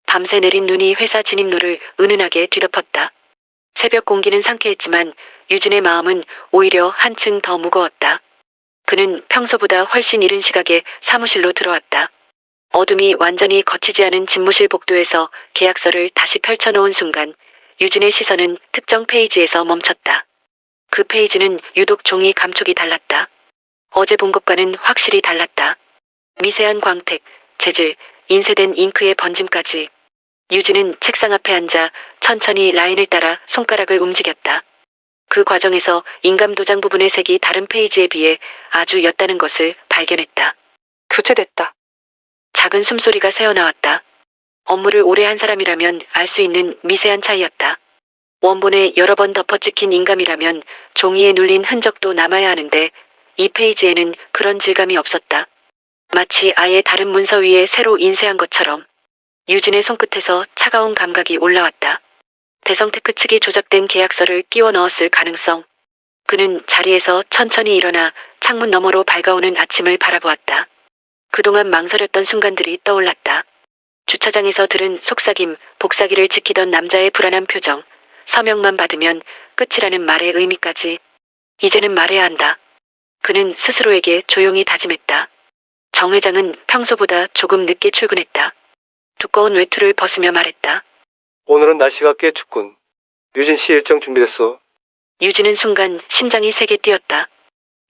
밤새 내린 눈이 회사 진입로를 은은하게 뒤덮었다. 새벽 공기는 상쾌했지만 유진의 마음은 오히려 한층 더 무거웠다. 그는 평소보다 훨씬 이른 시각에 사무실로 들어왔다. 어둠이 완전히 걷히지 않은 집무실 복도에서 계약서를 다시 펼쳐놓은 순간 유진의 시선은 특정 페이지에서 멈췄다. 그 페이지는 유독 종이 감촉이 달랐다. 어제 본 것과는 확실히 달랐다. 미세한 광택, 재질, 인쇄된 잉크의 번짐까지. 유진은 책상 앞에 앉아 천천히 라인을 따라 손가락을 움직였다. 그 과정에서 인감 도장 부분의 색이 다른 페이지에 비해 아주 옅다는 것을 발견했다. 교체됐다. 작은 숨소리가 새어나왔다. 업무를 오래 한 사람이라면 알 수 있는 미세한 차이였다. 원본에 여러 번 덮어찍힌 인감이라면 종이에 눌린 흔적도 남아야 하는데 이 페이지에는 그런 질감이 없었다. 마치 아예 다른 문서 위에 새로 인쇄한 것처럼. 유진의 손끝에서 차가운 감각이 올라왔다. 대성테크 측이 조작된 계약서를 끼워 넣었을 가능성. 그는 자리에서 천천히 일어나 창문 너머로 밝아오는 아침을 바라보았다. 그동안 망설였던 순간들이 떠올랐다. 주차장에서 들은 속삭임, 복사기를 지키던 남자의 불안한 표정, 서명만 받으면 끝이라는 말의 의미까지. 이제는 말해야 한다. 그는 스스로에게 조용히 다짐했다. 정 회장은 평소보다 조금 늦게 출근했다. 두꺼운 외투를 벗으며 말했다. 오늘은 날씨가 꽤 춥군. 유진 씨 일정 준비됐어. 유진은 순간 심장이 세게 뛰었다.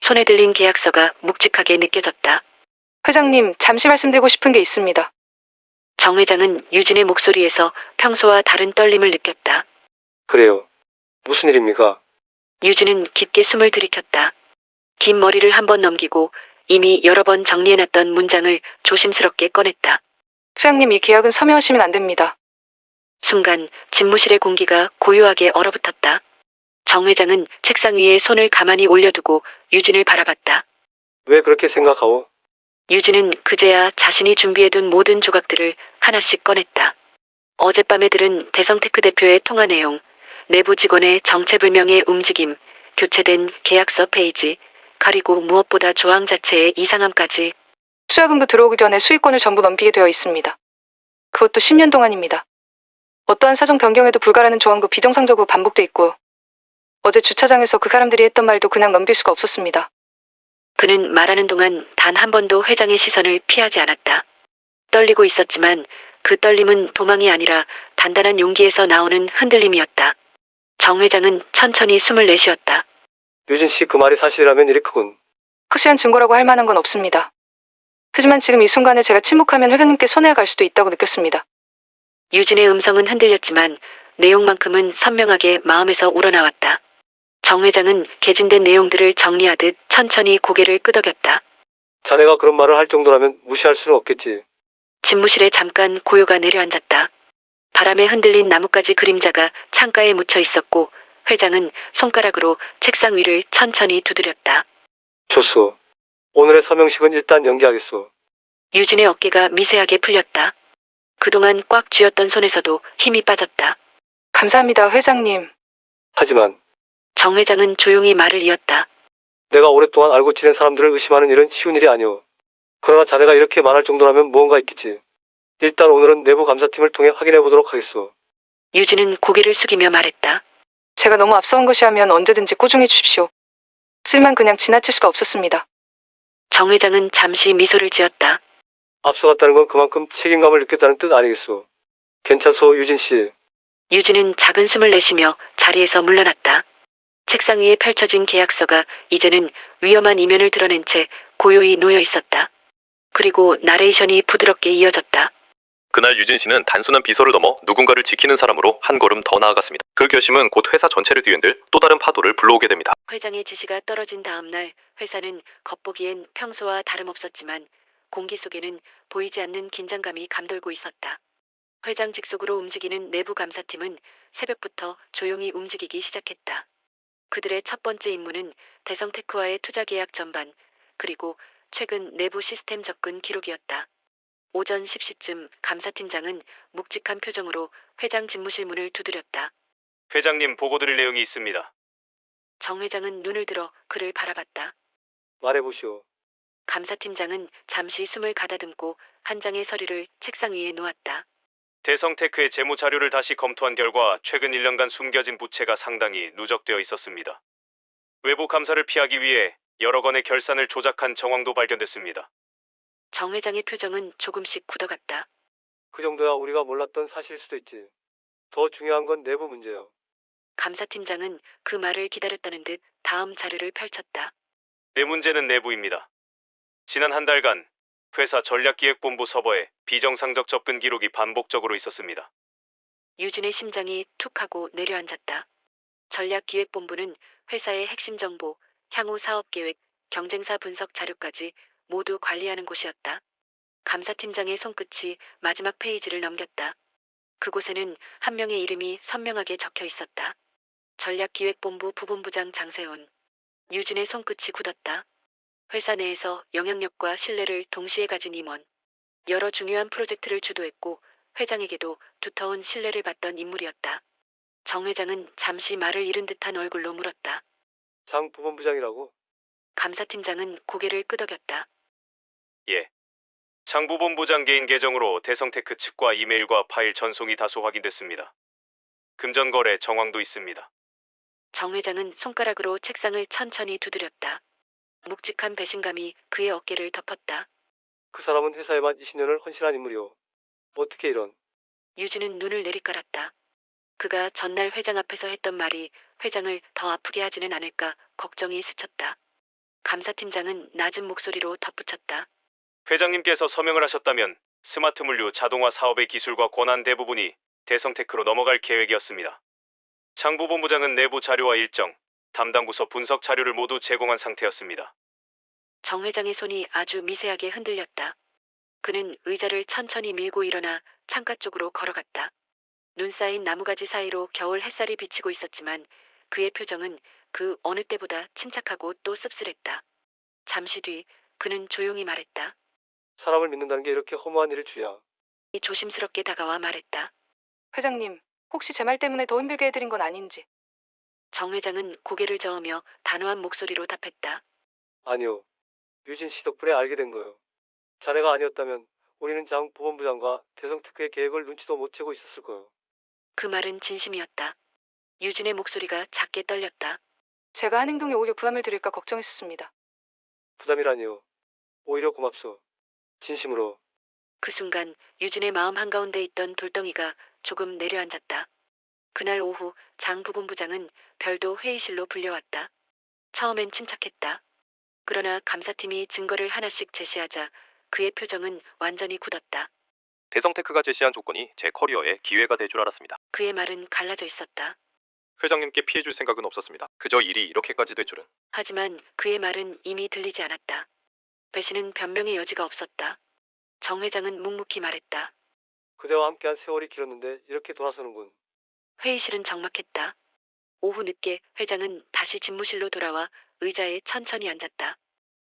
손에 들린 계약서가 묵직하게 느껴졌다. 회장님, 잠시 말씀드리고 싶은 게 있습니다. 정 회장은 유진의 목소리에서 평소와 다른 떨림을 느꼈다. 그래요. 무슨 일입니까? 유진은 깊게 숨을 들이켰다. 긴 머리를 한번 넘기고 이미 여러 번 정리해놨던 문장을 조심스럽게 꺼냈다. 회장님, 이 계약은 서명하시면 안 됩니다. 순간 집무실의 공기가 고요하게 얼어붙었다. 정 회장은 책상 위에 손을 가만히 올려두고 유진을 바라봤다. 왜 그렇게 생각하오? 유진은 그제야 자신이 준비해둔 모든 조각들을 하나씩 꺼냈다. 어젯밤에 들은 대성테크 대표의 통화 내용, 내부 직원의 정체불명의 움직임, 교체된 계약서 페이지, 그리고 무엇보다 조항 자체의 이상함까지. 투자금도 들어오기 전에 수익권을 전부 넘기게 되어 있습니다. 그것도 10년 동안입니다. 어떠한 사정 변경에도 불가라는 조항도 비정상적으로 반복돼 있고요. 어제 주차장에서 그 사람들이 했던 말도 그냥 넘길 수가 없었습니다. 그는 말하는 동안 단 한 번도 회장의 시선을 피하지 않았다. 떨리고 있었지만 그 떨림은 도망이 아니라 단단한 용기에서 나오는 흔들림이었다. 정 회장은 천천히 숨을 내쉬었다. 유진 씨 그 말이 사실이라면 일이 크군. 확실한 증거라고 할 만한 건 없습니다. 하지만 지금 이 순간에 제가 침묵하면 회장님께 손해가 갈 수도 있다고 느꼈습니다. 유진의 음성은 흔들렸지만 내용만큼은 선명하게 마음에서 우러나왔다. 정 회장은 개진된 내용들을 정리하듯 천천히 고개를 끄덕였다. 자네가 그런 말을 할 정도라면 무시할 수는 없겠지. 집무실에 잠깐 고요가 내려앉았다. 바람에 흔들린 나뭇가지 그림자가 창가에 묻혀 있었고 회장은 손가락으로 책상 위를 천천히 두드렸다. 좋소. 오늘의 서명식은 일단 연기하겠소. 유진의 어깨가 미세하게 풀렸다. 그동안 꽉 쥐었던 손에서도 힘이 빠졌다. 감사합니다, 회장님. 하지만 정 회장은 조용히 말을 이었다. 내가 오랫동안 알고 지낸 사람들을 의심하는 일은 쉬운 일이 아니오. 그러나 자네가 이렇게 말할 정도라면 무언가 있겠지. 일단 오늘은 내부 감사팀을 통해 확인해 보도록 하겠소. 유진은 고개를 숙이며 말했다. 제가 너무 앞서온 것이 하면 언제든지 꾸중해 주십시오. 하지만 그냥 지나칠 수가 없었습니다. 정 회장은 잠시 미소를 지었다. 앞서갔다는 건 그만큼 책임감을 느꼈다는 뜻 아니겠소. 괜찮소, 유진 씨. 유진은 작은 숨을 내쉬며 자리에서 물러났다. 책상 위에 펼쳐진 계약서가 이제는 위험한 이면을 드러낸 채 고요히 놓여 있었다. 그리고 나레이션이 부드럽게 이어졌다. 그날 유진 씨는 단순한 비서를 넘어 누군가를 지키는 사람으로 한 걸음 더 나아갔습니다. 그 결심은 곧 회사 전체를 뒤흔들 또 다른 파도를 불러오게 됩니다. 회장의 지시가 떨어진 다음 날 회사는 겉보기엔 평소와 다름없었지만 공기 속에는 보이지 않는 긴장감이 감돌고 있었다. 회장 직속으로 움직이는 내부 감사팀은 새벽부터 조용히 움직이기 시작했다. 그들의 첫 번째 임무는 대성테크와의 투자 계약 전반, 그리고 최근 내부 시스템 접근 기록이었다. 오전 10시쯤 감사팀장은 묵직한 표정으로 회장 집무실 문을 두드렸다. 회장님 보고 드릴 내용이 있습니다. 정 회장은 눈을 들어 그를 바라봤다. 말해보시오. 감사팀장은 잠시 숨을 가다듬고 한 장의 서류를 책상 위에 놓았다. 대성테크의 재무 자료를 다시 검토한 결과 최근 1년간 숨겨진 부채가 상당히 누적되어 있었습니다. 외부 감사를 피하기 위해 여러 건의 결산을 조작한 정황도 발견됐습니다. 정 회장의 표정은 조금씩 굳어갔다. 그 정도야 우리가 몰랐던 사실일 수도 있지. 더 중요한 건 내부 문제야. 감사팀장은 그 말을 기다렸다는 듯 다음 자료를 펼쳤다. 내 문제는 내부입니다. 지난 한 달간 회사 전략기획본부 서버에 비정상적 접근 기록이 반복적으로 있었습니다. 유진의 심장이 툭 하고 내려앉았다. 전략기획본부는 회사의 핵심 정보, 향후 사업계획, 경쟁사 분석 자료까지 모두 관리하는 곳이었다. 감사팀장의 손끝이 마지막 페이지를 넘겼다. 그곳에는 한 명의 이름이 선명하게 적혀 있었다. 전략기획본부 부본부장 장세훈. 유진의 손끝이 굳었다. 회사 내에서 영향력과 신뢰를 동시에 가진 임원. 여러 중요한 프로젝트를 주도했고 회장에게도 두터운 신뢰를 받던 인물이었다. 정 회장은 잠시 말을 잃은 듯한 얼굴로 물었다. 장 부본부장이라고? 감사팀장은 고개를 끄덕였다. 예. 장부본부장 개인 계정으로 대성테크 측과 이메일과 파일 전송이 다소 확인됐습니다. 금전거래 정황도 있습니다. 정 회장은 손가락으로 책상을 천천히 두드렸다. 묵직한 배신감이 그의 어깨를 덮었다. 그 사람은 회사에만 20년을 헌신한 인물이오. 어떻게 이런? 유진은 눈을 내리깔았다. 그가 전날 회장 앞에서 했던 말이 회장을 더 아프게 하지는 않을까 걱정이 스쳤다. 감사팀장은 낮은 목소리로 덧붙였다. 회장님께서 서명을 하셨다면 스마트 물류 자동화 사업의 기술과 권한 대부분이 대성테크로 넘어갈 계획이었습니다. 장부본부장은 내부 자료와 일정, 담당 부서 분석 자료를 모두 제공한 상태였습니다. 정 회장의 손이 아주 미세하게 흔들렸다. 그는 의자를 천천히 밀고 일어나 창가 쪽으로 걸어갔다. 눈 쌓인 나무가지 사이로 겨울 햇살이 비치고 있었지만 그의 표정은 그 어느 때보다 침착하고 또 씁쓸했다. 잠시 뒤 그는 조용히 말했다. 사람을 믿는다는 게 이렇게 허무한 일일 줄이야. 조심스럽게 다가와 말했다. 회장님, 혹시 제 말 때문에 더 힘들게 해드린 건 아닌지. 정 회장은 고개를 저으며 단호한 목소리로 답했다. 아니요. 유진 씨 덕분에 알게 된 거요. 자네가 아니었다면 우리는 장 부본부장과 대성특구의 계획을 눈치도 못 채고 있었을 거요. 그 말은 진심이었다. 유진의 목소리가 작게 떨렸다. 제가 한 행동에 오히려 부담을 드릴까 걱정했었습니다. 부담이라니요. 오히려 고맙소. 진심으로. 그 순간 유진의 마음 한가운데 있던 돌덩이가 조금 내려앉았다. 그날 오후 장 부본부장은 별도 회의실로 불려왔다. 처음엔 침착했다. 그러나 감사팀이 증거를 하나씩 제시하자 그의 표정은 완전히 굳었다. 대성테크가 제시한 조건이 제 커리어에 기회가 될 줄 알았습니다. 그의 말은 갈라져 있었다. 회장님께 피해줄 생각은 없었습니다. 그저 일이 이렇게까지 될 줄은. 하지만 그의 말은 이미 들리지 않았다. 배신은 변명의 여지가 없었다. 정 회장은 묵묵히 말했다. 그대와 함께한 세월이 길었는데 이렇게 돌아서는군. 회의실은 적막했다. 오후 늦게 회장은 다시 집무실로 돌아와 의자에 천천히 앉았다.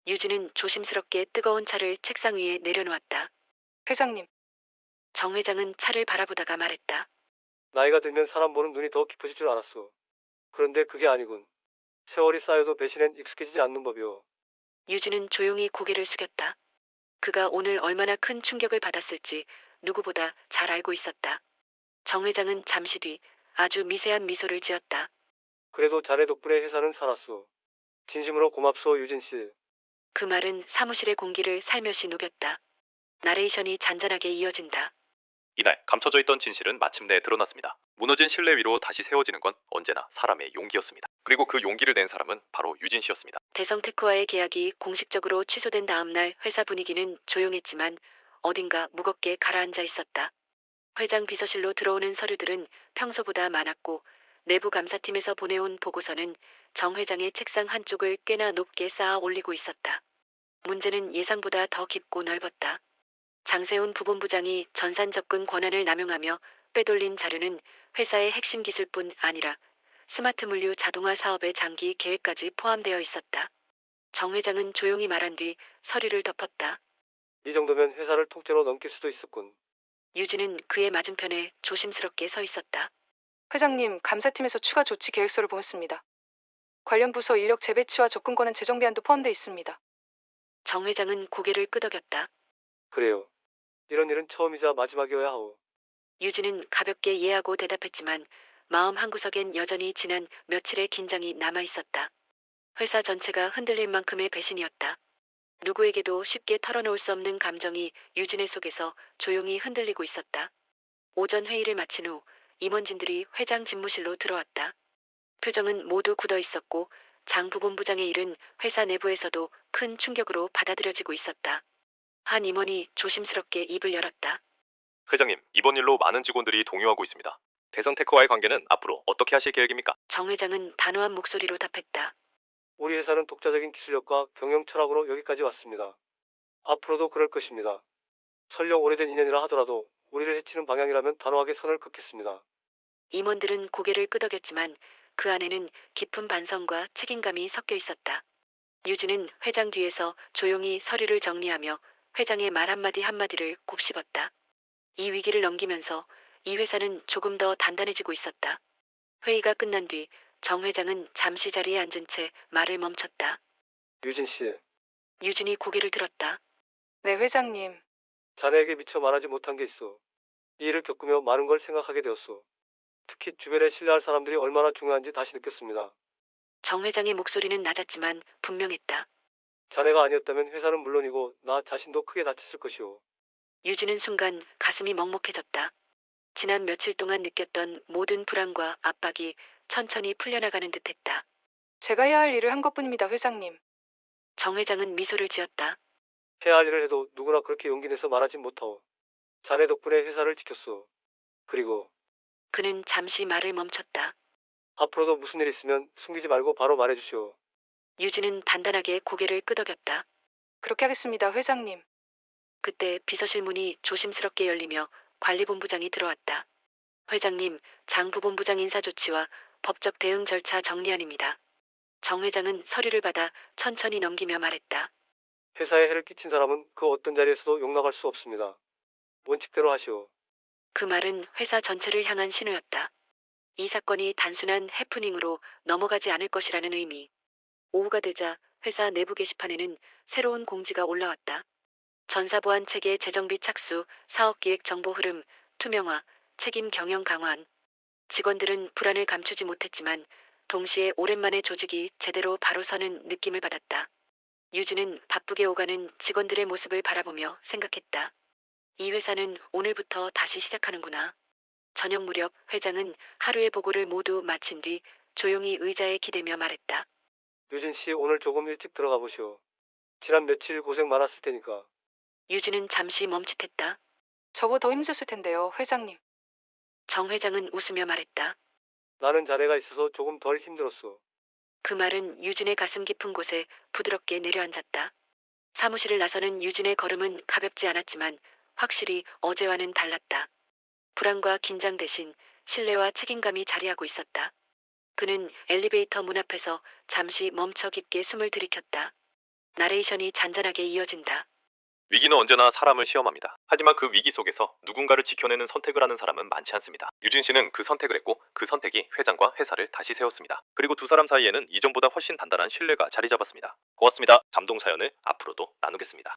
유진은 조심스럽게 뜨거운 차를 책상 위에 내려놓았다. 회장님, 정 회장은 차를 바라보다가 말했다. 나이가 들면 사람 보는 눈이 더 깊어질 줄 알았소. 그런데 그게 아니군. 세월이 쌓여도 배신엔 익숙해지지 않는 법이오. 유진은 조용히 고개를 숙였다. 그가 오늘 얼마나 큰 충격을 받았을지 누구보다 잘 알고 있었다. 정 회장은 잠시 뒤 아주 미세한 미소를 지었다. 그래도 자네 덕분에 회사는 살았소. 진심으로 고맙소, 유진 씨. 그 말은 사무실의 공기를 살며시 녹였다. 나레이션이 잔잔하게 이어진다. 이날 감춰져 있던 진실은 마침내 드러났습니다. 무너진 신뢰 위로 다시 세워지는 건 언제나 사람의 용기였습니다. 그리고 그 용기를 낸 사람은 바로 유진 씨였습니다. 대성테크와의 계약이 공식적으로 취소된 다음 날 회사 분위기는 조용했지만 어딘가 무겁게 가라앉아 있었다. 회장 비서실로 들어오는 서류들은 평소보다 많았고 내부 감사팀에서 보내온 보고서는 정 회장의 책상 한쪽을 꽤나 높게 쌓아 올리고 있었다. 문제는 예상보다 더 깊고 넓었다. 장세훈 부본부장이 전산 접근 권한을 남용하며 빼돌린 자료는 회사의 핵심 기술뿐 아니라 스마트 물류 자동화 사업의 장기 계획까지 포함되어 있었다. 정 회장은 조용히 말한 뒤 서류를 덮었다. 이 정도면 회사를 통째로 넘길 수도 있었군. 유진은 그의 맞은편에 조심스럽게 서 있었다. 회장님, 감사팀에서 추가 조치 계획서를 보냈습니다. 관련 부서 인력 재배치와 접근권은 재정비안도 포함되어 있습니다. 정 회장은 고개를 끄덕였다. 그래요. 이런 일은 처음이자 마지막이어야 하오. 유진은 가볍게 예하고 대답했지만 마음 한구석엔 여전히 지난 며칠의 긴장이 남아 있었다. 회사 전체가 흔들릴 만큼의 배신이었다. 누구에게도 쉽게 털어놓을 수 없는 감정이 유진의 속에서 조용히 흔들리고 있었다. 오전 회의를 마친 후 임원진들이 회장 집무실로 들어왔다. 표정은 모두 굳어 있었고 장 부본부장의 일은 회사 내부에서도 큰 충격으로 받아들여지고 있었다. 한 임원이 조심스럽게 입을 열었다. 회장님, 이번 일로 많은 직원들이 동요하고 있습니다. 대성테크와의 관계는 앞으로 어떻게 하실 계획입니까? 정 회장은 단호한 목소리로 답했다. 우리 회사는 독자적인 기술력과 경영 철학으로 여기까지 왔습니다. 앞으로도 그럴 것입니다. 설령 오래된 인연이라 하더라도 우리를 해치는 방향이라면 단호하게 선을 긋겠습니다. 임원들은 고개를 끄덕였지만 그 안에는 깊은 반성과 책임감이 섞여 있었다. 유진은 회장 뒤에서 조용히 서류를 정리하며 회장의 말 한마디 한마디를 곱씹었다. 이 위기를 넘기면서 이 회사는 조금 더 단단해지고 있었다. 회의가 끝난 뒤 정 회장은 잠시 자리에 앉은 채 말을 멈췄다. 유진 씨, 유진이 고개를 들었다. 네, 회장님. 자네에게 미처 말하지 못한 게 있어. 이 일을 겪으며 많은 걸 생각하게 되었어. 특히 주변에 신뢰할 사람들이 얼마나 중요한지 다시 느꼈습니다. 정 회장의 목소리는 낮았지만 분명했다. 자네가 아니었다면 회사는 물론이고 나 자신도 크게 다쳤을 것이오. 유진은 순간 가슴이 먹먹해졌다. 지난 며칠 동안 느꼈던 모든 불안과 압박이 천천히 풀려나가는 듯했다. 제가 해야 할 일을 한 것뿐입니다, 회장님. 정 회장은 미소를 지었다. 해야 할 일을 해도 누구나 그렇게 용기 내서 말하지 못하오. 자네 덕분에 회사를 지켰어. 그리고 그는 잠시 말을 멈췄다. 앞으로도 무슨 일 있으면 숨기지 말고 바로 말해주시오. 유진은 단단하게 고개를 끄덕였다. 그렇게 하겠습니다, 회장님. 그때 비서실 문이 조심스럽게 열리며 관리본부장이 들어왔다. 회장님, 장 부본부장 인사 조치와 법적 대응 절차 정리안입니다. 정 회장은 서류를 받아 천천히 넘기며 말했다. 회사에 해를 끼친 사람은 그 어떤 자리에서도 용납할 수 없습니다. 원칙대로 하시오. 그 말은 회사 전체를 향한 신호였다. 이 사건이 단순한 해프닝으로 넘어가지 않을 것이라는 의미. 오후가 되자 회사 내부 게시판에는 새로운 공지가 올라왔다. 전사보안 체계 재정비 착수, 사업기획 정보 흐름, 투명화, 책임 경영 강화안. 직원들은 불안을 감추지 못했지만 동시에 오랜만에 조직이 제대로 바로 서는 느낌을 받았다. 유진은 바쁘게 오가는 직원들의 모습을 바라보며 생각했다. 이 회사는 오늘부터 다시 시작하는구나. 저녁 무렵 회장은 하루의 보고를 모두 마친 뒤 조용히 의자에 기대며 말했다. 유진 씨 오늘 조금 일찍 들어가 보시오. 지난 며칠 고생 많았을 테니까. 유진은 잠시 멈칫했다. 저보다 더 힘드셨을 텐데요, 회장님. 정 회장은 웃으며 말했다. 나는 자네가 있어서 조금 덜 힘들었어. 그 말은 유진의 가슴 깊은 곳에 부드럽게 내려앉았다. 사무실을 나서는 유진의 걸음은 가볍지 않았지만 확실히 어제와는 달랐다. 불안과 긴장 대신 신뢰와 책임감이 자리하고 있었다. 그는 엘리베이터 문 앞에서 잠시 멈춰 깊게 숨을 들이켰다. 나레이션이 잔잔하게 이어진다. 위기는 언제나 사람을 시험합니다. 하지만 그 위기 속에서 누군가를 지켜내는 선택을 하는 사람은 많지 않습니다. 유진 씨는 그 선택을 했고 그 선택이 회장과 회사를 다시 세웠습니다. 그리고 두 사람 사이에는 이전보다 훨씬 단단한 신뢰가 자리 잡았습니다. 고맙습니다. 감동 사연을 앞으로도 나누겠습니다.